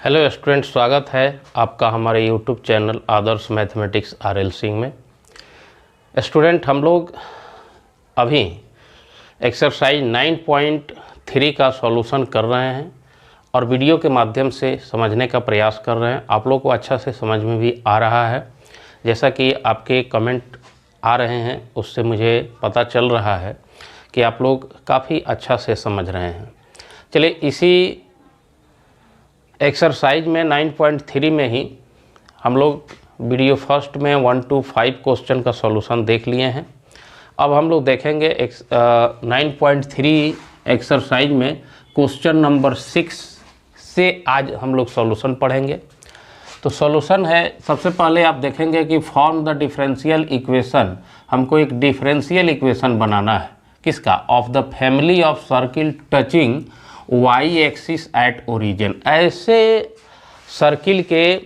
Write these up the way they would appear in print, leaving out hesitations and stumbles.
Hello student, स्वागत है आपका हमारे यूट्यूब चैनल आदर्श मैथमेटिक्स RL सिंह में। स्टूडेंट, हम लोग अभी एक्सरसाइज 9.3 का सॉल्यूशन कर रहे हैं और वीडियो के माध्यम से समझने का प्रयास कर रहे हैं। आप लोग को अच्छा से समझ में भी आ रहा है, जैसा कि आपके कमेंट आ रहे हैं उससे मुझे पता चल रहा है कि आप लोग काफ़ी अच्छा से समझ रहे हैं। चलिए, इसी एक्सरसाइज में 9.3 में ही हम लोग वीडियो फर्स्ट में 1 to 5 क्वेश्चन का सॉल्यूशन देख लिए हैं। अब हम लोग देखेंगे 9.3 एक्सरसाइज में क्वेश्चन नंबर 6 से आज हम लोग सॉल्यूशन पढ़ेंगे। तो सॉल्यूशन है, सबसे पहले आप देखेंगे कि फॉर्म द डिफरेंशियल इक्वेशन। हमको एक डिफरेंशियल इक्वेशन बनाना है, किसका? Of the family of circle touching Y axis at origin. ऐसे सर्किल के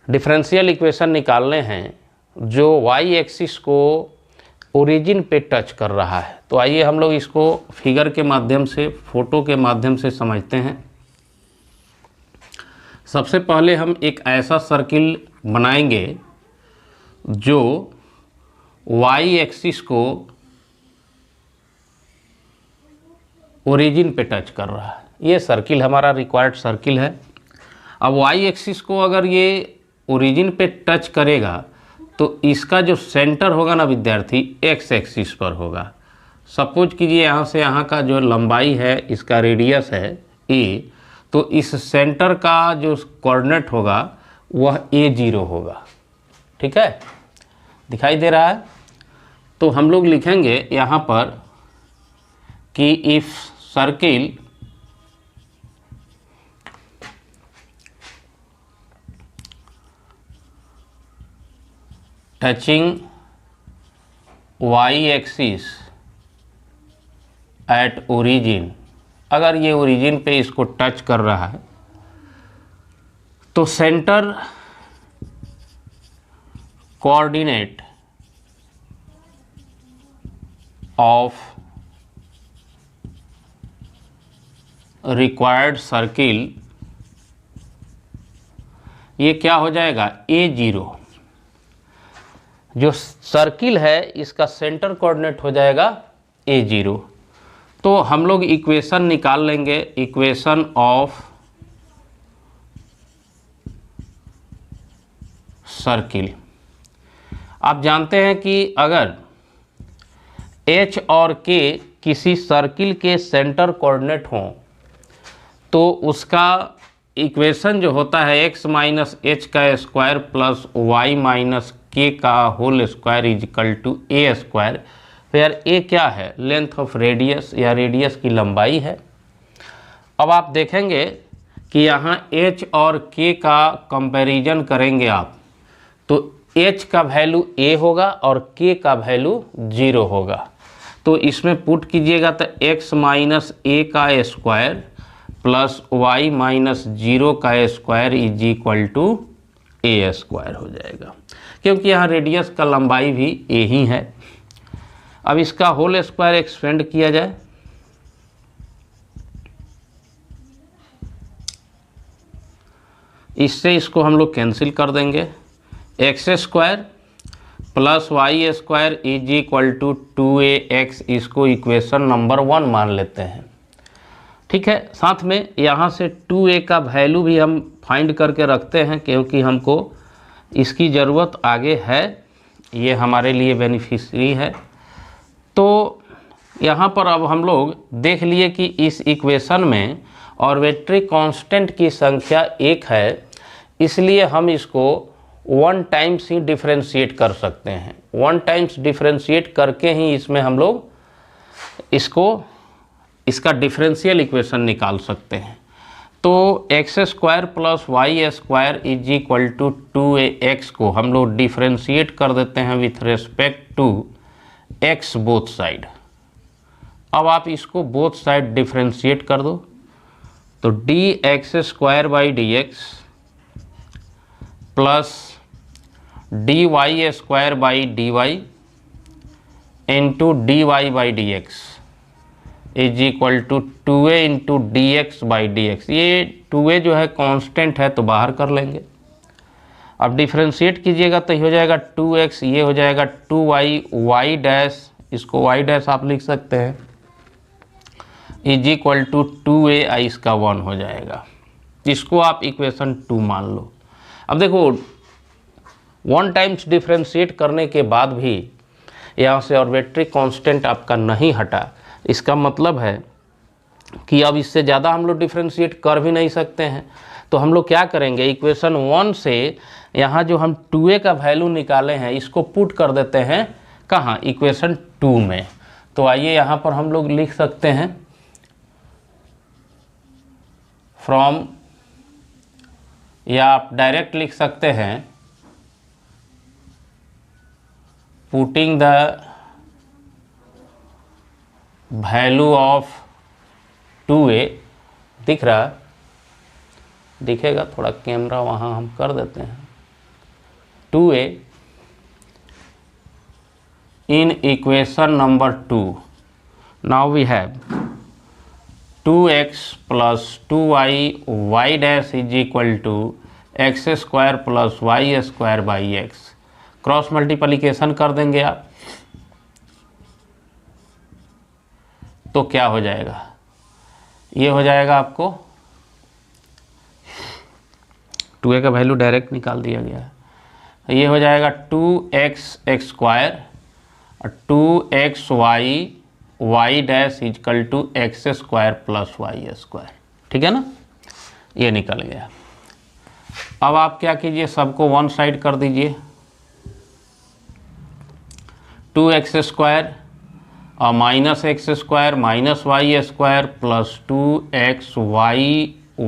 डिफरेंशियल इक्वेशन निकालने हैं जो वाई एक्सिस को ओरिजिन पे टच कर रहा है। तो आइए हम लोग इसको फिगर के माध्यम से, फोटो के माध्यम से समझते हैं। सबसे पहले हम एक ऐसा सर्किल बनाएंगे जो वाई एक्सिस को ओरिजिन पे टच कर रहा है। ये सर्किल हमारा रिक्वायर्ड सर्किल है। अब वाई एक्सिस को अगर ये ओरिजिन पे टच करेगा तो इसका जो सेंटर होगा ना विद्यार्थी, एक्स एक्सिस पर होगा। सपोज कीजिए यहाँ से यहाँ का जो लंबाई है, इसका रेडियस है ए, तो इस सेंटर का जो कोऑर्डिनेट होगा वह A0 होगा। ठीक है, दिखाई दे रहा है? तो हम लोग लिखेंगे यहाँ पर कि if circle touching Y axis at origin, अगर ये ओरिजिन पे इसको टच कर रहा है तो centre coordinate of required circle, ये क्या हो जाएगा? A0। जो सर्किल है इसका सेंटर कोऑर्डिनेट हो जाएगा A0। तो हम लोग इक्वेशन निकाल लेंगे, इक्वेशन ऑफ सर्किल। आप जानते हैं कि अगर H और K किसी सर्किल के सेंटर कोऑर्डिनेट हों तो उसका इक्वेशन जो होता है x माइनस एच का square plus y minus k का whole square is equal to A square. Where a क्या है? लेंथ ऑफ रेडियस या रेडियस की लंबाई है। अब आप देखेंगे कि यहाँ h और k का कंपैरिजन करेंगे आप, तो h का वैल्यू a होगा और k का वैल्यू 0 होगा। तो इसमें पुट कीजिएगा तो x माइनस ए का स्क्वायर प्लस वाई माइनस 0 का square is equal to A square हो जाएगा, क्योंकि यहाँ रेडियस का लंबाई भी ए ही है। अब इसका होल स्क्वायर एक्सपेंड किया जाए, इससे इसको हम लोग कैंसिल कर देंगे। X square plus Y square is equal to 2ax, इसको इक्वेशन नंबर 1 मान लेते हैं। ठीक है, साथ में यहाँ से 2a का वैल्यू भी हम फाइंड करके रखते हैं, क्योंकि हमको इसकी ज़रूरत आगे है, ये हमारे लिए बेनिफिशियरी है। तो यहाँ पर अब हम लोग देख लिए कि इस इक्वेशन में आर्बिट्रेरी कांस्टेंट की संख्या 1 है, इसलिए हम इसको 1 टाइम्स ही डिफरेंशिएट कर सकते हैं। 1 टाइम्स डिफरेंशिएट करके ही इसमें हम लोग इसका डिफरेंशियल इक्वेशन निकाल सकते हैं। तो x square plus Y square is equal to 2ax को हम लोग डिफरेंशिएट कर देते हैं with respect to x both side. अब आप इसको बोथ साइड डिफरेंशिएट कर दो, तो dx square by dx plus dy square by dy into dy by dx is equal to 2a into D x by D X. ये 2a जो है constant है तो बाहर कर लेंगे। अब डिफ्रेंशिएट कीजिएगा तो हो जाएगा 2x, ये हो जाएगा 2y, y डैश, इसको y डैश आप लिख सकते हैं, इज इक्वल टू 2a, इसका 1 हो जाएगा। इसको आप इक्वेशन 2 मान लो। अब देखो 1 टाइम्स डिफ्रेंशिएट करने के बाद भी यहाँ से आर्बिट्रेरी कांस्टेंट आपका नहीं हटा, इसका मतलब है कि अब इससे ज़्यादा हम लोग डिफ्रेंशिएट कर भी नहीं सकते हैं। तो हम लोग क्या करेंगे, इक्वेशन 1 से यहाँ जो हम 2a का वैल्यू निकाले हैं इसको पुट कर देते हैं कहाँ, इक्वेशन 2 में। तो आइए यहाँ पर हम लोग लिख सकते हैं फ्रॉम, या आप डायरेक्ट लिख सकते हैं putting the value of 2a, दिख रहा, दिखेगा थोड़ा कैमरा वहाँ हम कर देते हैं, 2a in equation number 2. Now we have 2x plus 2y y dash is equal to x square plus y square by x। Cross multiplication कर देंगे आप तो क्या हो जाएगा, ये हो जाएगा आपको 2a का वैल्यू डायरेक्ट निकाल दिया गया है, ये हो जाएगा 2x x square 2xy y dash is equal to x square plus Y square, ठीक है ना, ये निकल गया। अब आप क्या कीजिए, सबको वन साइड कर दीजिए, 2x स्क्वायर और minus x square minus Y square plus 2xy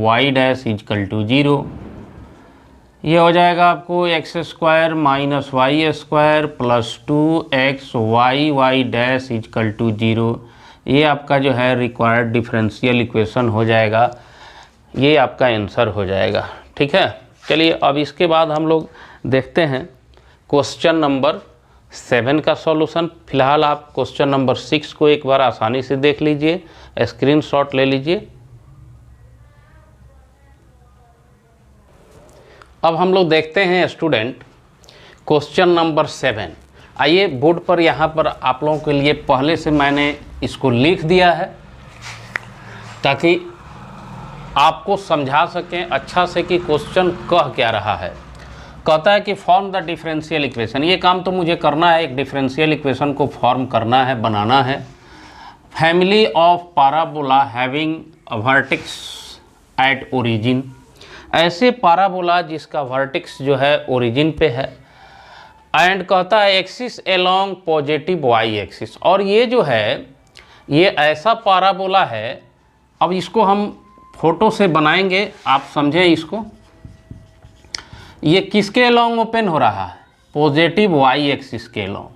y dash is equal to 0। ये हो जाएगा आपको X square minus Y square plus 2xy y dash is equal to 0। ये आपका जो है रिक्वायर्ड डिफरेंशियल इक्वेशन हो जाएगा, ये आपका आंसर हो जाएगा, ठीक है। चलिए अब इसके बाद हम लोग देखते हैं क्वेश्चन नंबर 7 का सॉल्यूशन। फिलहाल आप क्वेश्चन नंबर 6 को एक बार आसानी से देख लीजिए, स्क्रीनशॉट ले लीजिए। अब हम लोग देखते हैं स्टूडेंट क्वेश्चन नंबर 7। आइए बोर्ड पर, यहाँ पर आप लोगों के लिए पहले से मैंने इसको लिख दिया है ताकि आपको समझा सकें अच्छा से कि क्वेश्चन कह क्या रहा है। कहता है कि फॉर्म द डिफरेंशियल इक्वेशन। ये काम तो मुझे करना है, एक डिफरेंशियल इक्वेशन को फॉर्म करना है, बनाना है। Family of parabola having vertex at origin, ऐसे पाराबोला जिसका वर्टेक्स जो है ओरिजिन पे है, एंड कहता है axis along positive Y axis. और ये जो है ये ऐसा पाराबोला है, अब इसको हम फोटो से बनाएंगे, आप समझें इसको। ये किसके एलोंग ओपन हो रहा है, पॉजिटिव वाई एक्सिस के एलोंग।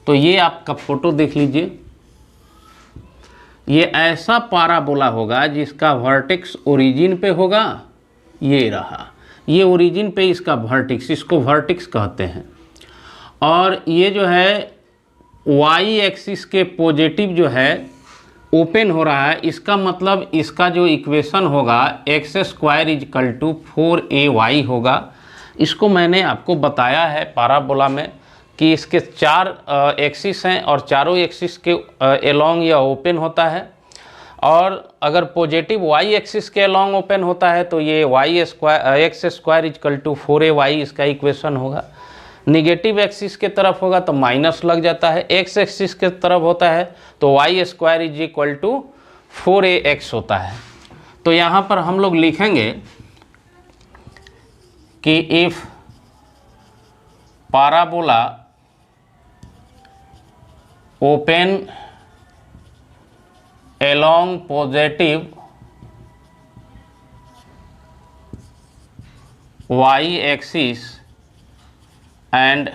तो ये आपका फोटो देख लीजिए, ये ऐसा पाराबोला होगा जिसका वर्टेक्स ओरिजिन पे होगा, ये रहा, ये ओरिजिन पे इसका वर्टेक्स, इसको वर्टेक्स कहते हैं। और ये जो है वाई एक्सिस के पॉजिटिव जो है ओपन हो रहा है, इसका मतलब इसका जो इक्वेशन होगा x square is equal to 4ay होगा। इसको मैंने आपको बताया है पाराबोला में कि इसके 4 एक्सिस हैं और चारों एक्सिस के एलोंग यह ओपन होता है, और अगर पॉजिटिव वाई एक्सिस के अलोंग ओपन होता है तो ये Y square x square is equal to 4ay इसका इक्वेशन होगा। निगेटिव एक्सिस के तरफ होगा तो माइनस लग जाता है, एक्स एक्सिस के तरफ होता है तो Y square is equal to 4ax होता है। तो यहाँ पर हम लोग लिखेंगे कि if parabola open along positive y axis and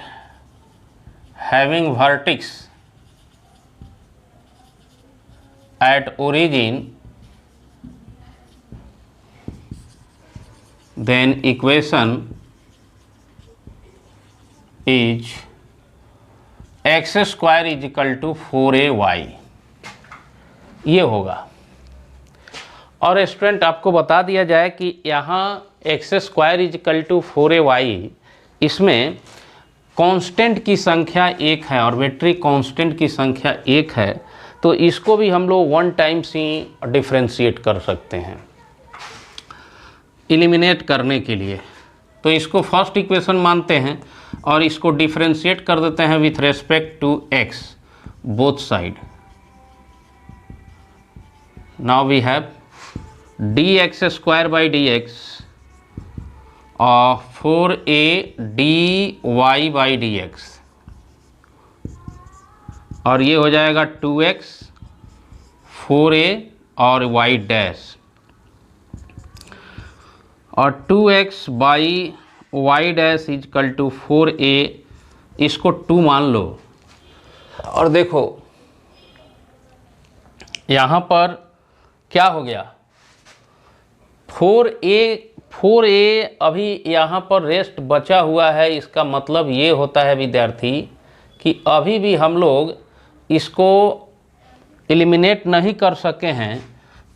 having vertex at origin, then equation is x square is equal to 4ay। ये होगा। और स्टूडेंट आपको बता दिया जाए कि यहाँ X square is equal to 4ay, इसमें कांस्टेंट की संख्या 1 है, आर्बिट्रेरी कांस्टेंट की संख्या 1 है, तो इसको भी हम लोग 1 टाइम्स ही डिफ्रेंशिएट कर सकते हैं एलिमिनेट करने के लिए। तो इसको फर्स्ट इक्वेशन मानते हैं और इसको डिफ्रेंशिएट कर देते हैं with respect to x both side. Now we have dx square by dx और 4a dy बाई dx, और ये हो जाएगा 2x 4a और y डैश, और 2x by y dash is equal to 4a, इसको 2 मान लो। और देखो यहाँ पर क्या हो गया, 4a अभी यहाँ पर रेस्ट बचा हुआ है। इसका मतलब ये होता है विद्यार्थी कि अभी भी हम लोग इसको एलिमिनेट नहीं कर सके हैं,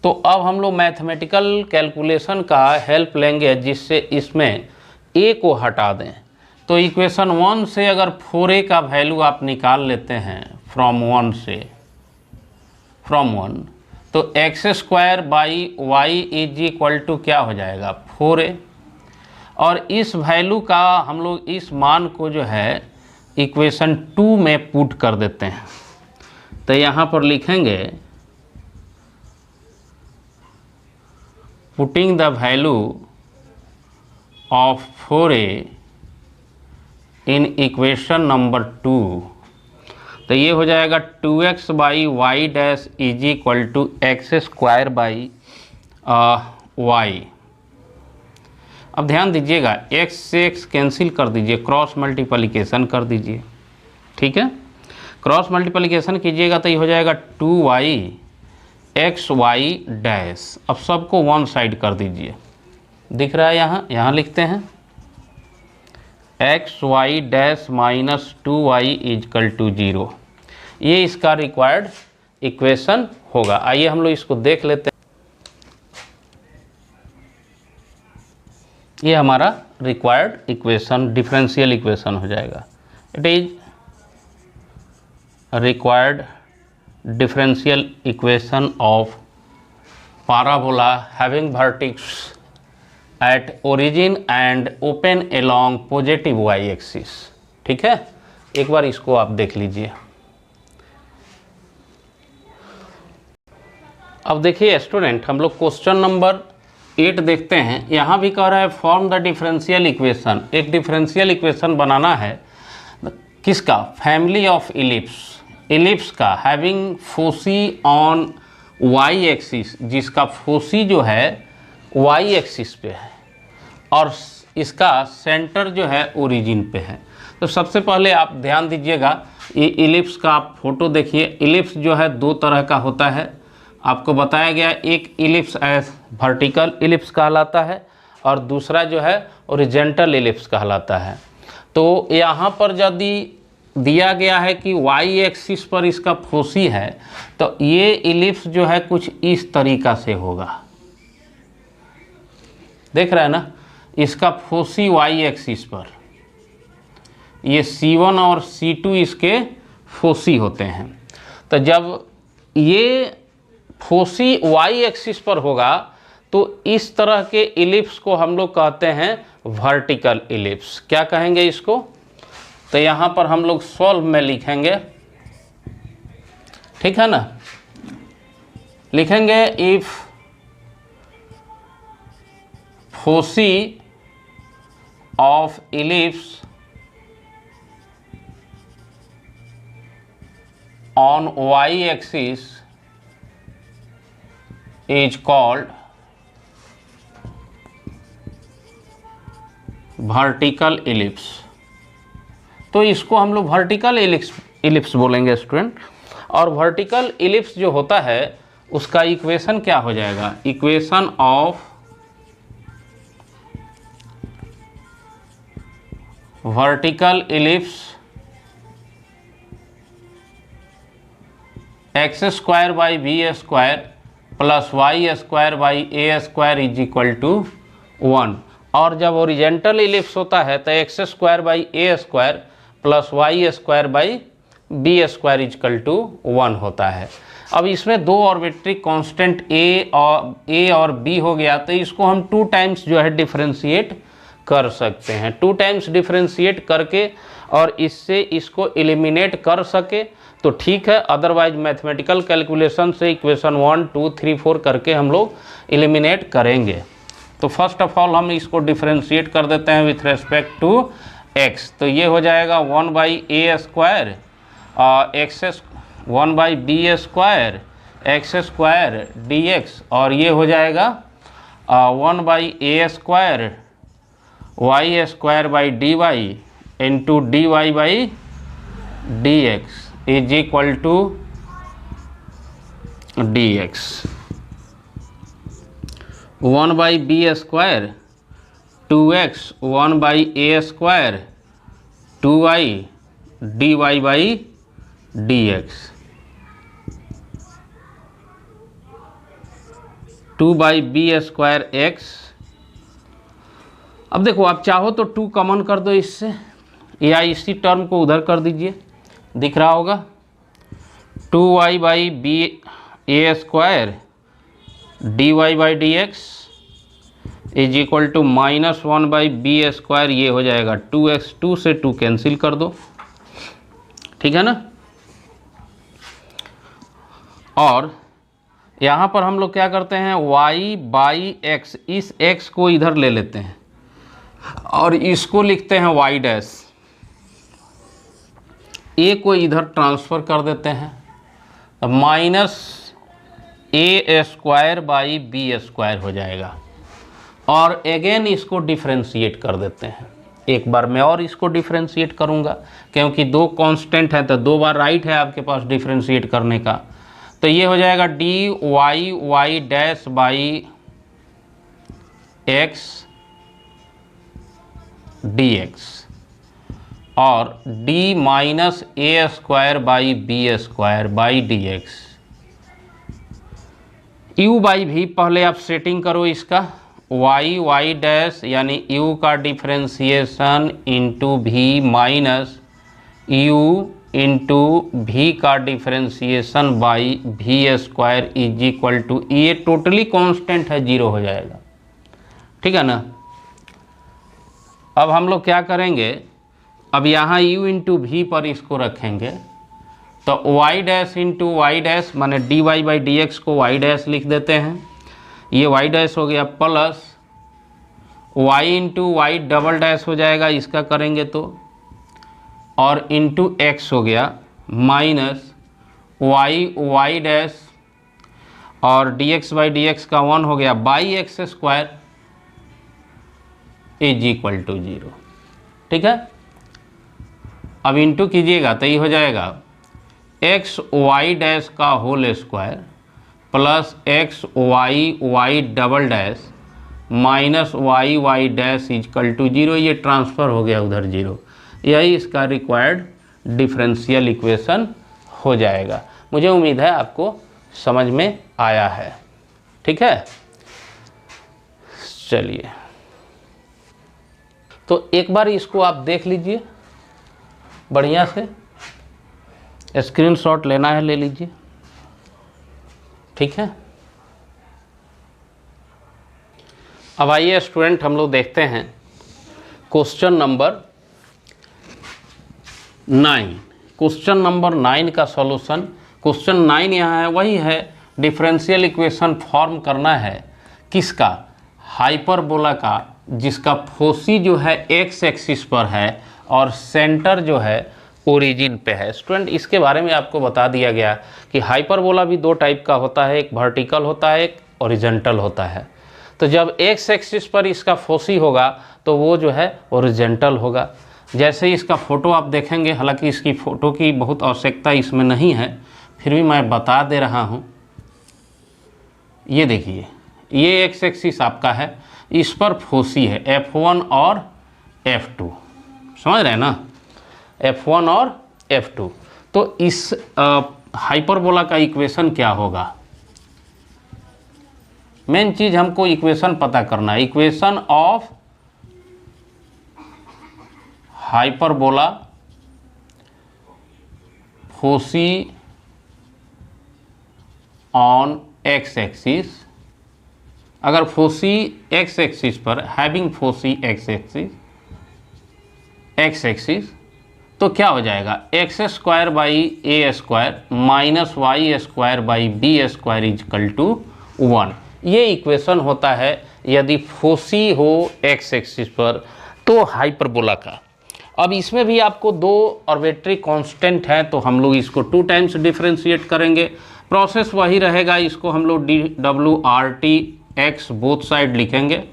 तो अब हम लोग मैथमेटिकल कैलकुलेशन का हेल्प लेंगे जिससे इसमें a को हटा दें। तो इक्वेशन 1 से अगर 4a का वैल्यू आप निकाल लेते हैं फ्रॉम 1, तो x square by Y is equal to क्या हो जाएगा 4a, और इस वैल्यू का हम लोग इस मान को जो है इक्वेशन 2 में पुट कर देते हैं। तो यहाँ पर लिखेंगे putting the value of 4a in equation number 2, तो ये हो जाएगा 2x by Y dash is equal to x square by Y. अब ध्यान दीजिएगा x से x कैंसिल कर दीजिए, क्रॉस मल्टीप्लिकेशन कर दीजिए, ठीक है। क्रॉस मल्टीप्लिकेशन कीजिएगा तो ये हो जाएगा 2y एक्स वाई डैश। अब सबको 1 साइड कर दीजिए, दिख रहा है यहाँ लिखते हैं X Y dash minus 2y is equal to 0। ये इसका रिक्वायर्ड इक्वेशन होगा। आइए हम लोग इसको देख लेते हैं। ये हमारा रिक्वायर्ड इक्वेशन डिफरेंशियल इक्वेशन हो जाएगा। It is required differential equation of parabola having vertex at origin and open along positive y axis। ठीक है, एक बार इसको आप देख लीजिए। अब देखिए स्टूडेंट, हम लोग क्वेश्चन नंबर 8 देखते हैं। यहाँ भी कह रहा है फॉर्म द डिफरेंशियल इक्वेशन। एक डिफरेंशियल इक्वेशन बनाना है किसका, फैमिली ऑफ इलिप्स का, having foci on Y axis, जिसका फोसी जो है वाई एक्सिस पे है और इसका सेंटर जो है ओरिजिन पे है। तो सबसे पहले आप ध्यान दीजिएगा, ये इलिप्स का आप फोटो देखिए। इलिप्स जो है 2 तरह का होता है, आपको बताया गया। एक इलिप्स वर्टिकल इलिप्स कहलाता है और दूसरा जो है हॉरिजॉन्टल इलिप्स कहलाता है। तो यहाँ पर यदि दिया गया है कि वाई एक्सिस पर इसका फोसी है, तो ये इलिप्स जो है कुछ इस तरीका से होगा, देख रहे हैं ना, इसका फोसी वाई एक्सिस पर, ये C1 और C2 इसके फोसी होते हैं। तो जब ये फोसी वाई एक्सिस पर होगा तो इस तरह के इलिप्स को हम लोग कहते हैं वर्टिकल इलिप्स। क्या कहेंगे इसको, तो यहाँ पर हम लोग सॉल्व में लिखेंगे, ठीक है ना, लिखेंगे if foci of ellipse on y axis is called vertical ellipse। तो इसको हम लोग वर्टिकल इलिप्स बोलेंगे स्टूडेंट। और वर्टिकल इलिप्स जो होता है उसका इक्वेशन क्या हो जाएगा, equation of vertical ellipse x square by b square plus Y square by a square is equal to 1। और जब ओरिजेंटल इलिप्स होता है तो x square by a square plus Y square by b square is equal to 1 होता है। अब इसमें दो ऑर्बिट्री कांस्टेंट ए और बी हो गया, तो इसको हम 2 टाइम्स जो है डिफरेंशिएट कर सकते हैं। 2 टाइम्स डिफरेंशिएट करके और इससे इसको एलिमिनेट कर सके तो ठीक है, अदरवाइज मैथमेटिकल कैलकुलेशन से इक्वेशन 1 2 3 4 करके हम लोग एलिमिनेट करेंगे। तो फर्स्ट ऑफ ऑल हम इसको डिफरेंशिएट कर देते हैं विथ रेस्पेक्ट टू x। तो ये हो जाएगा 1 by a square x 1 by b square x square d x, और ये हो जाएगा 1 by a square y square by d y into d y by D x is equal to d x. 1 by b square 2x 1 by a square 2y d y by D x 2 by b square x. अब देखो, आप चाहो तो 2 common कर दो इससे, या इसी टर्म को उधर कर दीजिए, दिख रहा होगा 2y by b a square d y by D x is equal to -1 by b square. ये हो जाएगा 2x, 2 से 2 कैंसिल कर दो, ठीक है ना। और यहाँ पर हम लोग क्या करते हैं, y बाई x, इस x को इधर ले लेते हैं और इसको लिखते हैं y डैश, a को इधर ट्रांसफ़र कर देते हैं, minus a square by b square हो जाएगा। और अगेन इसको डिफरेंशिएट कर देते हैं। एक बार मैं और इसको डिफरेंशिएट करूँगा, क्योंकि 2 कांस्टेंट है तो 2 बार राइट है आपके पास डिफरेंशिएट करने का। तो ये हो जाएगा d y y dash by x d x, और d minus a square by b square by D x. U by v पहले आप सेटिंग करो इसका, वाई वाई डैश यानी यू का differentiation into v minus u into v का differentiation by v square is equal to, ये totally constant है, 0 हो जाएगा, ठीक है ना। अब हम लोग क्या करेंगे, अब यहाँ u इंटू भी पर इसको रखेंगे, तो y dash into y dash माने d y by D x को y डैश लिख देते हैं, ये y डैश हो गया, plus y into y double dash हो जाएगा इसका करेंगे तो, और इंटू x हो गया, माइनस वाई डैश और d x by D x का 1 हो गया by x square is equal to 0, ठीक है। अब इंटू कीजिएगा तो ये हो जाएगा एक्स वाई डैश का whole square plus x y y double dash minus y y dash is equal to 0। ये ट्रांसफ़र हो गया उधर 0, यही इसका रिक्वायर्ड डिफरेंशियल इक्वेशन हो जाएगा। मुझे उम्मीद है आपको समझ में आया है, ठीक है। चलिए, तो एक बार इसको आप देख लीजिए बढ़िया से, स्क्रीनशॉट लेना है ले लीजिए, ठीक है। अब आइए स्टूडेंट, हम लोग देखते हैं क्वेश्चन नंबर 9। क्वेश्चन नंबर 9 का सॉल्यूशन, क्वेश्चन 9 यहाँ है, वही है डिफरेंशियल इक्वेशन फॉर्म करना है किसका, हाइपरबोला का, जिसका फोसी जो है एक्स एक्सिस पर है और सेंटर जो है ओरिजिन पे है। स्टूडेंट, इसके बारे में आपको बता दिया गया कि हाइपरबोला भी 2 टाइप का होता है, एक वर्टिकल होता है, एक ओरिजेंटल होता है। तो जब एक्स एक्सिस पर इसका फोसी होगा तो वो जो है ओरिजेंटल होगा। जैसे ही इसका फ़ोटो आप देखेंगे, हालांकि इसकी फ़ोटो की बहुत आवश्यकता इसमें नहीं है, फिर भी मैं बता दे रहा हूँ। ये देखिए, ये एक्स एक्सिस आपका है, इस पर फोसी है F1 और F2, समझ रहे हैं ना, F1 और F2। तो इस हाइपरबोला का इक्वेशन क्या होगा। मेन चीज हमको इक्वेशन पता करना है। Equation of hyperbola foci on x axis. अगर फोसी एक्स एक्सिस पर, हैविंग फोसी एक्स एक्सिस तो क्या हो जाएगा, x square by a square minus Y square by b square is equal to 1। ये इक्वेशन होता है यदि फोसी हो एक्स एक्सिस पर तो हाइपरबोला का। अब इसमें भी आपको दो आर्बिट्रेरी कांस्टेंट है तो हम लोग इसको 2 टाइम्स डिफरेंशिएट करेंगे। प्रोसेस वही रहेगा, इसको हम लोग DWRT x बोथ साइड लिखेंगे।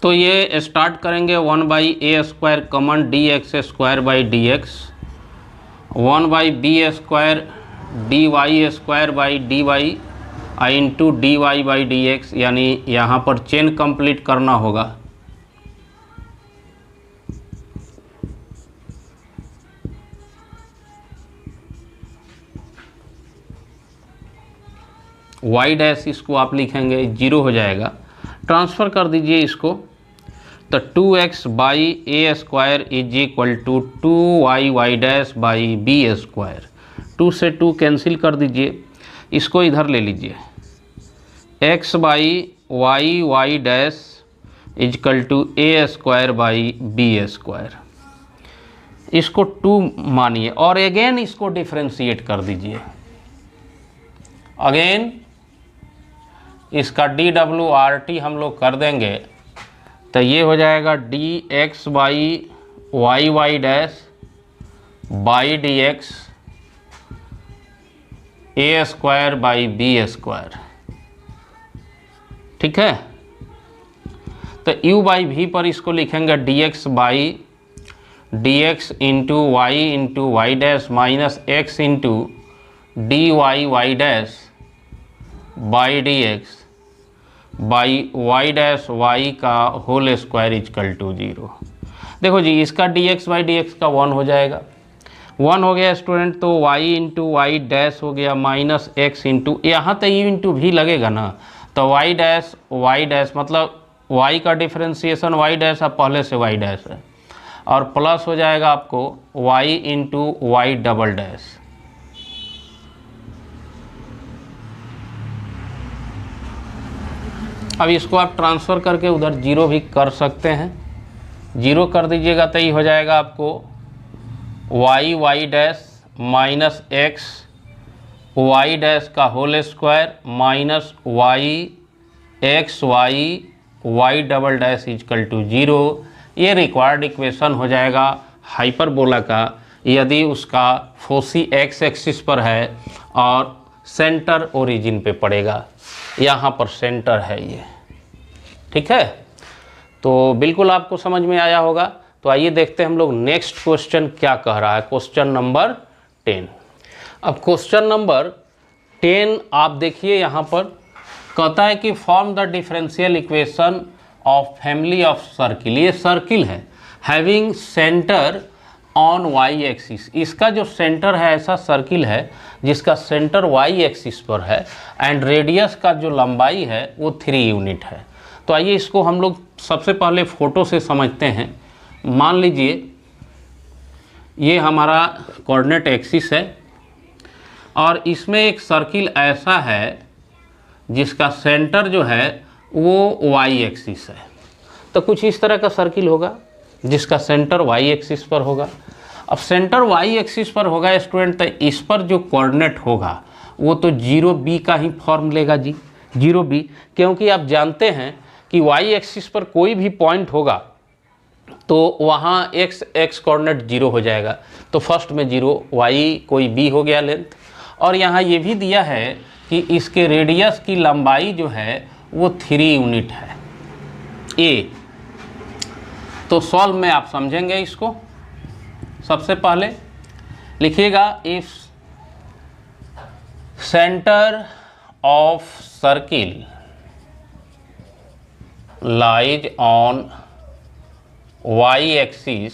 तो ये स्टार्ट करेंगे 1 by a square common dx square by dx, 1 by b square dy square by dy into dy by dx, यानी यहाँ पर चेन कंप्लीट करना होगा। y डैश इसको आप लिखेंगे 0 हो जाएगा, ट्रांसफ़र कर दीजिए इसको। तो 2x by a square is equal to 2y y dash by b square. 2 से 2 कैंसिल कर दीजिए, इसको इधर ले लीजिए। x by Y dash is equal to A square by b square. इसको 2 मानिए और अगेन इसको डिफरेंशिएट कर दीजिए। अगेन इसका DWRT हम लोग कर देंगे तो ये हो जाएगा dx by Y dash by dx a square by b square. ठीक है, तो u बाई वी पर इसको लिखेंगे dx by dx into y dash minus x into dy y dash by dx by Y dash y का whole square is equal to 0। देखो जी, इसका dx by dx का 1 हो जाएगा, 1 हो गया स्टूडेंट। तो y इंटू वाई डैश हो गया माइनस x इंटू, यहाँ तो u इंटू भी लगेगा ना, तो वाई डैश मतलब y का डिफरेंशिएशन वाई डैश अब पहले से वाई डैश है, और प्लस हो जाएगा आपको y into y double dash. अब इसको आप ट्रांसफ़र करके उधर 0 भी कर सकते हैं, 0 कर दीजिएगा तो ये हो जाएगा आपको y dash minus x Y dash का whole square minus x y double dash is equal to 0। ये रिक्वायर्ड इक्वेशन हो जाएगा हाइपरबोला का यदि उसका फोसी एक्स एक्सिस पर है और सेंटर ओरिजिन पे पड़ेगा। यहाँ पर सेंटर है ये। ठीक है, तो बिल्कुल आपको समझ में आया होगा। तो आइए देखते हैं हम लोग नेक्स्ट क्वेश्चन क्या कह रहा है। Question number 10। अब क्वेश्चन नंबर 10 आप देखिए, यहाँ पर कहता है कि form the differential equation of family of circle. ये सर्किल है having centre on Y axis. इसका जो सेंटर है, ऐसा सर्किल है जिसका सेंटर वाई एक्सिस पर है एंड रेडियस का जो लंबाई है वो 3 यूनिट है। तो आइए इसको हम लोग सबसे पहले फ़ोटो से समझते हैं। मान लीजिए ये हमारा कोऑर्डिनेट एक्सिस है और इसमें एक सर्किल ऐसा है जिसका सेंटर जो है वो वाई एक्सिस है। तो कुछ इस तरह का सर्किल होगा जिसका सेंटर वाई एक्सिस पर होगा। अब सेंटर वाई एक्सिस पर होगा स्टूडेंट, तो इस पर जो कोऑर्डिनेट होगा वो तो 0b का ही फॉर्म लेगा जी, 0b, क्योंकि आप जानते हैं कि वाई एक्सिस पर कोई भी पॉइंट होगा तो वहाँ x कोऑर्डिनेट 0 हो जाएगा। तो फर्स्ट में 0, y कोई b हो गया लेंथ, और यहाँ ये भी दिया है कि इसके रेडियस की लंबाई जो है वो 3 यूनिट है a। तो सॉल्व में आप समझेंगे इसको। सबसे पहले लिखिएगा if centre of circle lies on y axis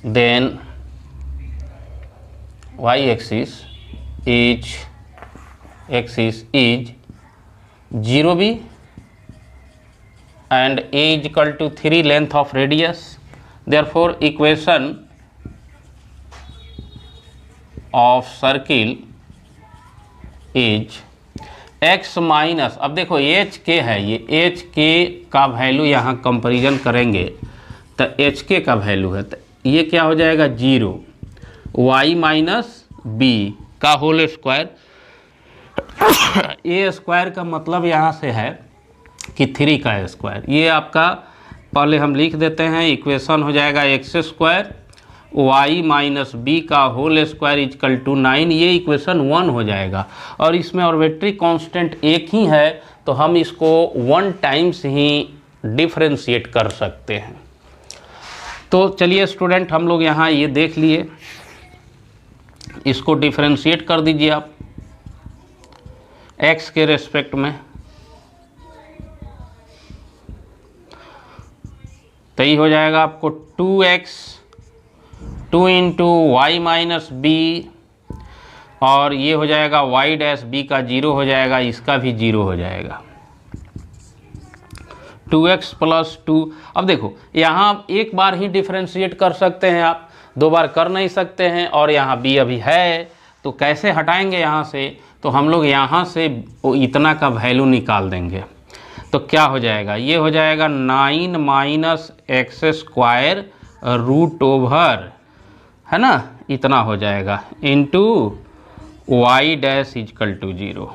then y axis is 0b and a is equal to 3 length of radius. Therefore equation of circle is x minus, अब देखो एच के है, ये एच के का वैल्यू यहाँ comparison करेंगे तो एच के का वैल्यू है, तो ये क्या हो जाएगा 0 y माइनस बी का होल स्क्वायर। ए स्क्वायर का मतलब यहाँ से है कि 3 का स्क्वायर। ये आपका पहले हम लिख देते हैं, इक्वेशन हो जाएगा x square y minus b का होल स्क्वायर इजकल टू 9। ये इक्वेशन 1 हो जाएगा और इसमें आर्बिट्रेरी कांस्टेंट एक ही है तो हम इसको 1 टाइम्स ही डिफरेंशिएट कर सकते हैं। तो चलिए स्टूडेंट, हम लोग यहाँ ये देख लिए, इसको डिफरेंशिएट कर दीजिए आप x के रेस्पेक्ट में। तो ये हो जाएगा आपको 2x 2 into Y minus B और ये हो जाएगा y डैश बी का 0 हो जाएगा, इसका भी 0 हो जाएगा 2x प्लस 2। अब देखो यहाँ आप एक बार ही डिफरेंशिएट कर सकते हैं, आप 2 बार कर नहीं सकते हैं और यहाँ b अभी है तो कैसे हटाएंगे यहाँ से, तो हम लोग यहाँ से इतना का वैल्यू निकाल देंगे। तो क्या हो जाएगा, ये हो जाएगा 9 minus x square root over, है ना, इतना हो जाएगा into y dash is equal to 0,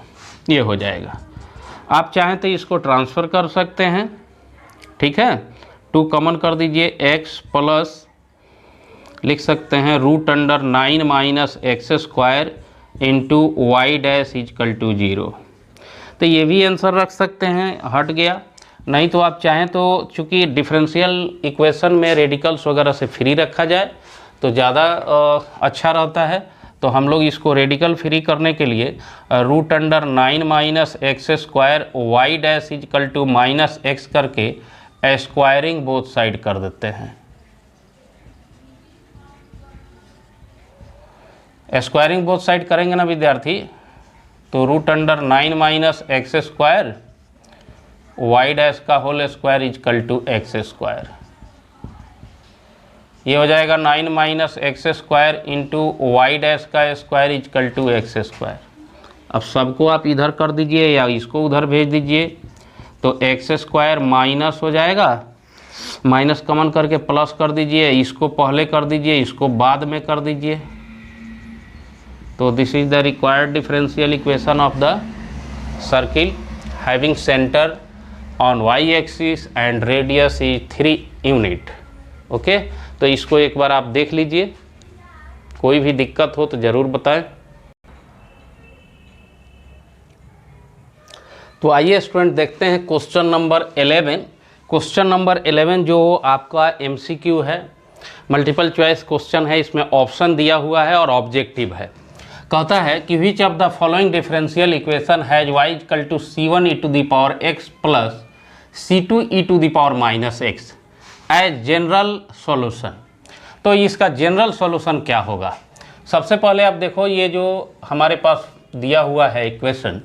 ये हो जाएगा। आप चाहें तो इसको ट्रांसफ़र कर सकते हैं, ठीक है, 2 कॉमन कर दीजिए, x प्लस लिख सकते हैं root under 9 minus x square into y dash is equal to 0। तो ये भी आंसर रख सकते हैं, हट गया। नहीं तो आप चाहें तो चूँकि डिफरेंशियल इक्वेशन में रेडिकल्स वगैरह से फ्री रखा जाए तो ज़्यादा अच्छा रहता है, तो हम लोग इसको रेडिकल फ्री करने के लिए root under 9 minus x square y dash is equal to minus x करके स्क्वायरिंग बोथ साइड कर देते हैं। स्क्वायरिंग बोथ साइड करेंगे ना विद्यार्थी, तो root under 9 minus x square y dash का whole square is equal to x square, ये हो जाएगा 9 minus x square into y dash का square is equal to x square. अब सबको आप इधर कर दीजिए या इसको उधर भेज दीजिए, तो एक्स स्क्वायर माइनस हो जाएगा, माइनस कॉमन करके प्लस कर दीजिए, इसको पहले कर दीजिए, इसको बाद में कर दीजिए। तो this is the required differential equation of the circle having centre on Y axis and radius is 3 unit. Okay, तो इसको एक बार आप देख लीजिए, कोई भी दिक्कत हो तो ज़रूर बताएं। तो आइए स्टूडेंट देखते हैं क्वेश्चन नंबर 11। क्वेश्चन नंबर 11 जो आपका MCQ है, मल्टीपल चॉइस क्वेश्चन है, इसमें ऑप्शन दिया हुआ है और ऑब्जेक्टिव है। कहता है कि which of the following differential equation has y equal to c1 e to the power x plus c2 e to the power minus x as general solution. तो इसका जनरल सॉल्यूशन क्या होगा। सबसे पहले आप देखो, ये जो हमारे पास दिया हुआ है इक्वेशन,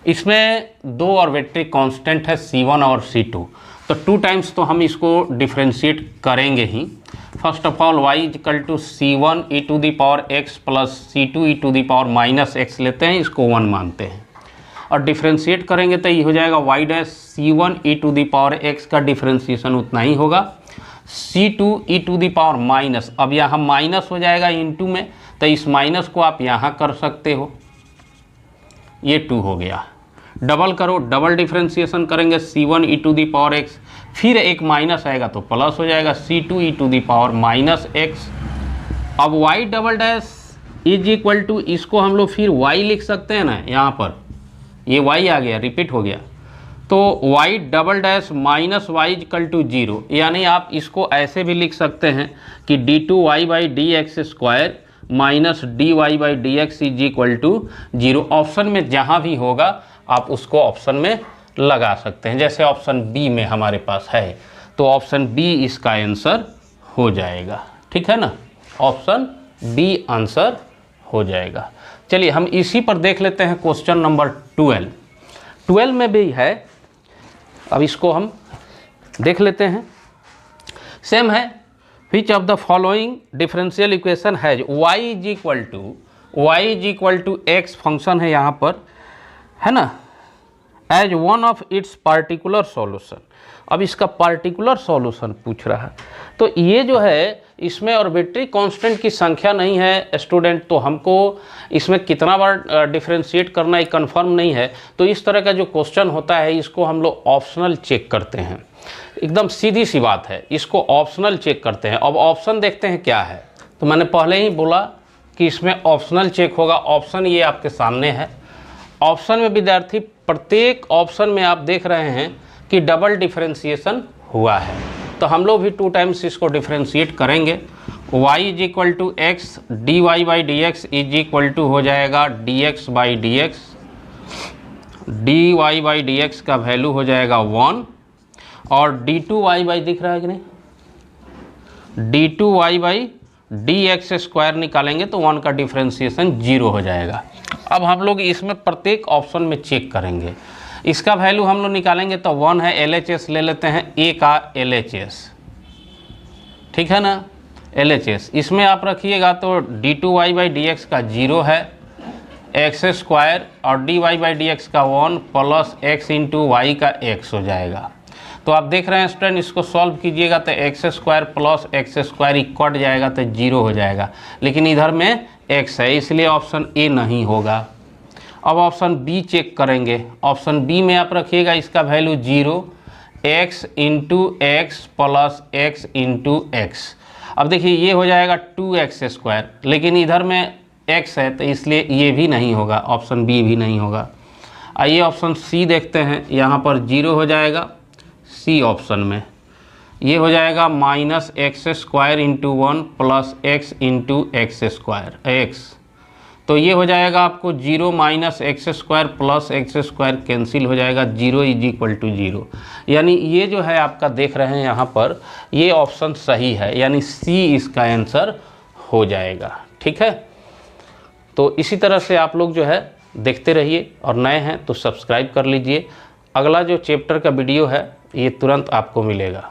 इसमें 2 आर्बिट्रेरी कांस्टेंट है c1 और c2, तो 2 टाइम्स तो हम इसको डिफरेंशिएट करेंगे ही। First of all y equal to c1 e to the power x plus c2 e to the power minus x लेते हैं, इसको 1 मानते हैं और डिफरेंशिएट करेंगे तो ये हो जाएगा y dash c1 e to the power x का डिफरेंशिएशन उतना ही होगा, c2 e to the power minus, अब यहाँ माइनस हो जाएगा इनटू में, तो इस माइनस को आप यहाँ कर सकते हो, ये 2 हो गया। डबल करो, डबल डिफरेंशिएशन करेंगे c1 e to the power x, फिर एक माइनस आएगा तो प्लस हो जाएगा c2 e to the power minus x। अब y double dash is equal to, इसको हम लोग फिर y लिख सकते हैं ना, यहाँ पर ये y आ गया, रिपीट हो गया, तो y double dash minus y equal to 0, यानी आप इसको ऐसे भी लिख सकते हैं कि d2y by D x square minus dy by D x is equal to 0। Option में जहाँ भी होगा आप उसको ऑप्शन में लगा सकते हैं, जैसे ऑप्शन बी में हमारे पास है, तो ऑप्शन बी इसका आंसर हो जाएगा, ठीक है ना। ऑप्शन बी आंसर हो जाएगा। चलिए हम इसी पर देख लेते हैं क्वेश्चन नंबर 12 में भी है, अब इसको हम देख लेते हैं। सेम है, which of the following differential equation has y is equal to x function है यहाँ पर, है ना, as one of its particular solution. अब इसका पार्टिकुलर सॉल्यूशन पूछ रहा है, तो ये जो है इसमें आर्बिट्री कांस्टेंट की संख्या नहीं है स्टूडेंट, तो हमको इसमें कितना बार डिफरेंशिएट करना एक कंफर्म नहीं है। तो इस तरह का जो क्वेश्चन होता है इसको हम लोग ऑप्शनल चेक करते हैं, एकदम सीधी सी बात है, इसको ऑप्शनल चेक करते हैं। अब ऑप्शन देखते हैं क्या है, तो मैंने पहले ही बोला कि इसमें ऑप्शनल चेक होगा। ऑप्शन ये आपके सामने है। ऑप्शन में विद्यार्थी प्रत्येक ऑप्शन में आप देख रहे हैं कि डबल डिफरेंशिएशन हुआ है, तो हम लोग भी 2 टाइम्स इसको डिफरेंशिएट करेंगे। y is equal to x d y by D x is equal to हो जाएगा d x by D x, d y by D x का वैल्यू हो जाएगा 1, और डी टू वाई बाई दिख रहा है कि नहीं, d two y by D x square निकालेंगे तो 1 का डिफरेंशिएशन 0 हो जाएगा। अब हम लोग इसमें प्रत्येक ऑप्शन में चेक करेंगे, इसका वैल्यू हम लोग निकालेंगे तो 1 है, LHS ले लेते हैं, a का LHS, ठीक है ना, LHS इसमें आप रखिएगा तो d two y by D x का 0 है, एक्स स्क्वायर और d y by D x का 1 प्लस एक्स इंटू वाई का x हो जाएगा। तो आप देख रहे हैं स्टूडेंट, इसको सॉल्व कीजिएगा तो x square plus x square ही कट जाएगा तो 0 हो जाएगा, लेकिन इधर में x है इसलिए ऑप्शन ए नहीं होगा। अब ऑप्शन बी चेक करेंगे। ऑप्शन बी में आप रखिएगा इसका value 0, x into x plus x into x. अब देखिए ये हो जाएगा 2x स्क्वायर, लेकिन इधर में x है तो इसलिए ये भी नहीं होगा, ऑप्शन बी भी नहीं होगा। आइए ऑप्शन सी देखते हैं, यहाँ पर 0 हो जाएगा सी ऑप्शन में, ये हो जाएगा minus x square into 1 plus x into x square x, तो ये हो जाएगा आपको 0 minus x square plus x square cancel हो जाएगा, 0 इज इक्वल टू 0। यानी ये जो है आपका देख रहे हैं यहाँ पर, ये ऑप्शन सही है, यानी सी इसका आंसर हो जाएगा। ठीक है, तो इसी तरह से आप लोग जो है देखते रहिए, और नए हैं तो सब्सक्राइब कर लीजिए। अगला जो चैप्टर का वीडियो है ये तुरंत आपको मिलेगा।